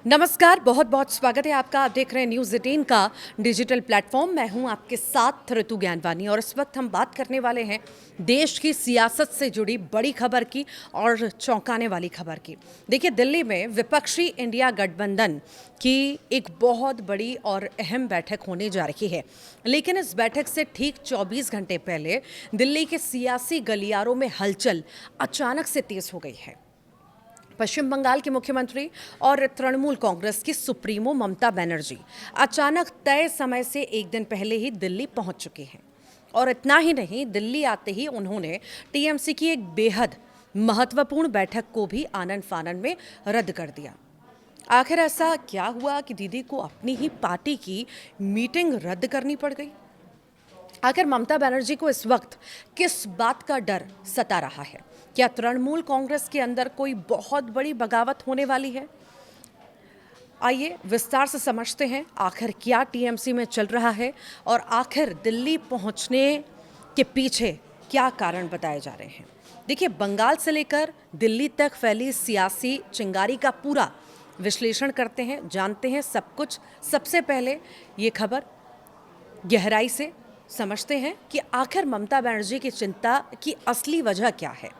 नमस्कार, बहुत बहुत स्वागत है आपका। आप देख रहे हैं न्यूज़ 18 का डिजिटल प्लेटफॉर्म। मैं हूं आपके साथ ऋतु ज्ञानवानी और इस वक्त हम बात करने वाले हैं देश की सियासत से जुड़ी बड़ी खबर की और चौंकाने वाली खबर की। देखिए, दिल्ली में विपक्षी इंडिया गठबंधन की एक बहुत बड़ी और अहम बैठक होने जा रही है, लेकिन इस बैठक से ठीक 24 घंटे पहले दिल्ली के सियासी गलियारों में हलचल अचानक से तेज हो गई है। पश्चिम बंगाल के मुख्यमंत्री और तृणमूल कांग्रेस की सुप्रीमो ममता बनर्जी अचानक तय समय से एक दिन पहले ही दिल्ली पहुंच चुकी हैं। और इतना ही नहीं, दिल्ली आते ही उन्होंने टीएमसी की एक बेहद महत्वपूर्ण बैठक को भी आनन फानन में रद्द कर दिया। आखिर ऐसा क्या हुआ कि दीदी को अपनी ही पार्टी की मीटिंग रद्द करनी पड़ गई? आखिर ममता बनर्जी को इस वक्त किस बात का डर सता रहा है? क्या तृणमूल कांग्रेस के अंदर कोई बहुत बड़ी बगावत होने वाली है? आइए विस्तार से समझते हैं आखिर क्या टीएमसी में चल रहा है और आखिर दिल्ली पहुंचने के पीछे क्या कारण बताए जा रहे हैं। देखिए, बंगाल से लेकर दिल्ली तक फैली सियासी चिंगारी का पूरा विश्लेषण करते हैं, जानते हैं सब कुछ। सबसे पहले ये खबर गहराई से समझते हैं कि आखिर ममता बनर्जी की चिंता की असली वजह क्या है।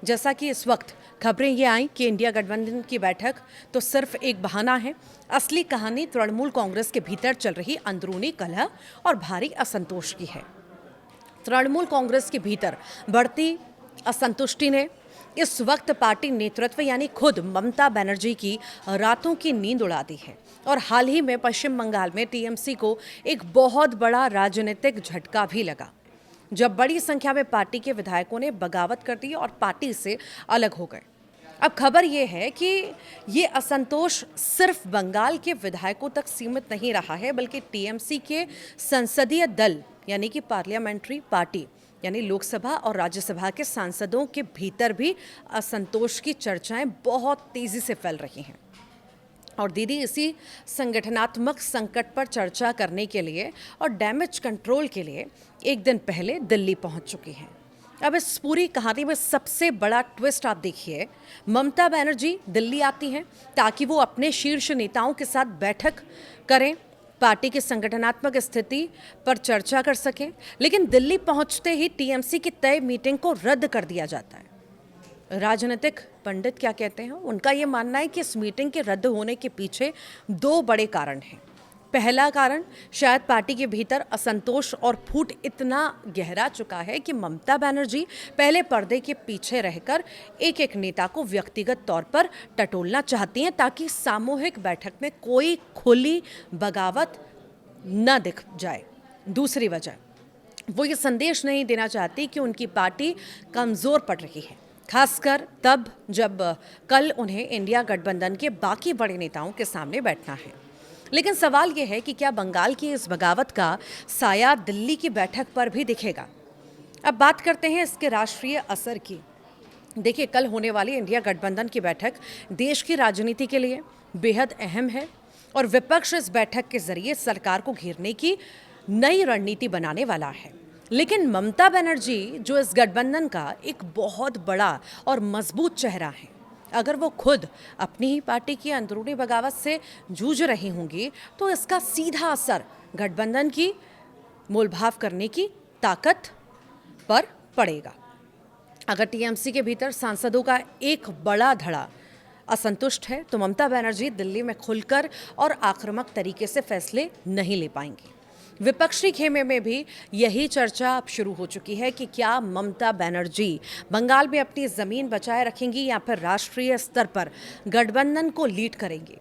जैसा कि इस वक्त खबरें ये आई कि इंडिया गठबंधन की बैठक तो सिर्फ एक बहाना है, असली कहानी तृणमूल कांग्रेस के भीतर चल रही अंदरूनी कलह और भारी असंतोष की है। तृणमूल कांग्रेस के भीतर बढ़ती असंतुष्टि ने इस वक्त पार्टी नेतृत्व यानी खुद ममता बनर्जी की रातों की नींद उड़ा दी है। और हाल ही में पश्चिम बंगाल में टीएमसी को एक बहुत बड़ा राजनीतिक झटका भी लगा, जब बड़ी संख्या में पार्टी के विधायकों ने बगावत कर दी और पार्टी से अलग हो गए। अब खबर यह है कि ये असंतोष सिर्फ बंगाल के विधायकों तक सीमित नहीं रहा है, बल्कि टीएमसी के संसदीय दल यानी कि पार्लियामेंट्री पार्टी यानी लोकसभा और राज्यसभा के सांसदों के भीतर भी असंतोष की चर्चाएं बहुत तेजी से फैल रही हैं। और दीदी इसी संगठनात्मक संकट पर चर्चा करने के लिए और डैमेज कंट्रोल के लिए एक दिन पहले दिल्ली पहुंच चुकी हैं। अब इस पूरी कहानी में सबसे बड़ा ट्विस्ट आप देखिए, ममता बनर्जी दिल्ली आती हैं ताकि वो अपने शीर्ष नेताओं के साथ बैठक करें, पार्टी की संगठनात्मक स्थिति पर चर्चा कर सकें, लेकिन दिल्ली पहुंचते ही टीएमसी की तय मीटिंग को रद्द कर दिया जाता है। राजनीतिक पंडित क्या कहते हैं, उनका ये मानना है कि इस मीटिंग के रद्द होने के पीछे दो बड़े कारण हैं। पहला कारण, शायद पार्टी के भीतर असंतोष और फूट इतना गहरा चुका है कि ममता बनर्जी पहले पर्दे के पीछे रहकर एक एक नेता को व्यक्तिगत तौर पर टटोलना चाहती हैं ताकि सामूहिक बैठक में कोई खुली बगावत न दिख जाए। दूसरी वजह, वो ये संदेश नहीं देना चाहती कि उनकी पार्टी कमज़ोर पड़ रही है, खासकर तब जब कल उन्हें इंडिया गठबंधन के बाकी बड़े नेताओं के सामने बैठना है। लेकिन सवाल यह है कि क्या बंगाल की इस बगावत का साया दिल्ली की बैठक पर भी दिखेगा? अब बात करते हैं इसके राष्ट्रीय असर की। देखिए, कल होने वाली इंडिया गठबंधन की बैठक देश की राजनीति के लिए बेहद अहम है और विपक्ष इस बैठक के जरिए सरकार को घेरने की नई रणनीति बनाने वाला है। लेकिन ममता बनर्जी जो इस गठबंधन का एक बहुत बड़ा और मजबूत चेहरा है, अगर वो खुद अपनी ही पार्टी की अंदरूनी बगावत से जूझ रही होंगी तो इसका सीधा असर गठबंधन की मोलभाव करने की ताकत पर पड़ेगा। अगर टीएमसी के भीतर सांसदों का एक बड़ा धड़ा असंतुष्ट है तो ममता बनर्जी दिल्ली में खुलकर और आक्रामक तरीके से फैसले नहीं ले पाएंगी। विपक्षी खेमे में भी यही चर्चा अब शुरू हो चुकी है कि क्या ममता बनर्जी बंगाल में अपनी ज़मीन बचाए रखेंगी या फिर राष्ट्रीय स्तर पर गठबंधन को लीड करेंगी।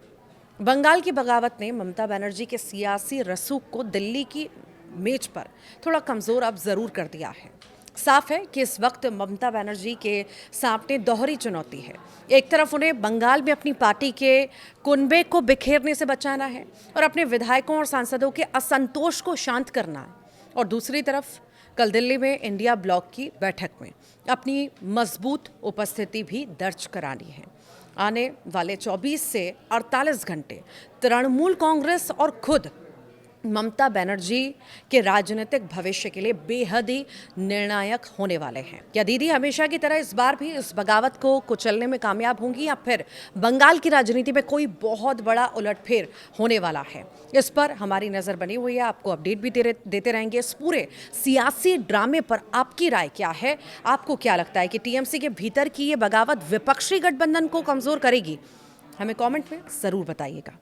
बंगाल की बगावत ने ममता बनर्जी के सियासी रसूख को दिल्ली की मेज पर थोड़ा कमज़ोर अब ज़रूर कर दिया है। साफ है कि इस वक्त ममता बनर्जी के सामने दोहरी चुनौती है। एक तरफ उन्हें बंगाल में अपनी पार्टी के कुनबे को बिखेरने से बचाना है और अपने विधायकों और सांसदों के असंतोष को शांत करना है, और दूसरी तरफ कल दिल्ली में इंडिया ब्लॉक की बैठक में अपनी मजबूत उपस्थिति भी दर्ज करानी है। आने वाले 24 से 48 घंटे तृणमूल कांग्रेस और खुद ममता बनर्जी के राजनीतिक भविष्य के लिए बेहद ही निर्णायक होने वाले हैं। क्या दीदी हमेशा की तरह इस बार भी इस बगावत को कुचलने में कामयाब होंगी या फिर बंगाल की राजनीति में कोई बहुत बड़ा उलटफेर होने वाला है? इस पर हमारी नज़र बनी हुई है, आपको अपडेट भी देते रहेंगे। इस पूरे सियासी ड्रामे पर आपकी राय क्या है? आपको क्या लगता है कि टीएमसी के भीतर की ये बगावत विपक्षी गठबंधन को कमज़ोर करेगी? हमें कॉमेंट में ज़रूर बताइएगा।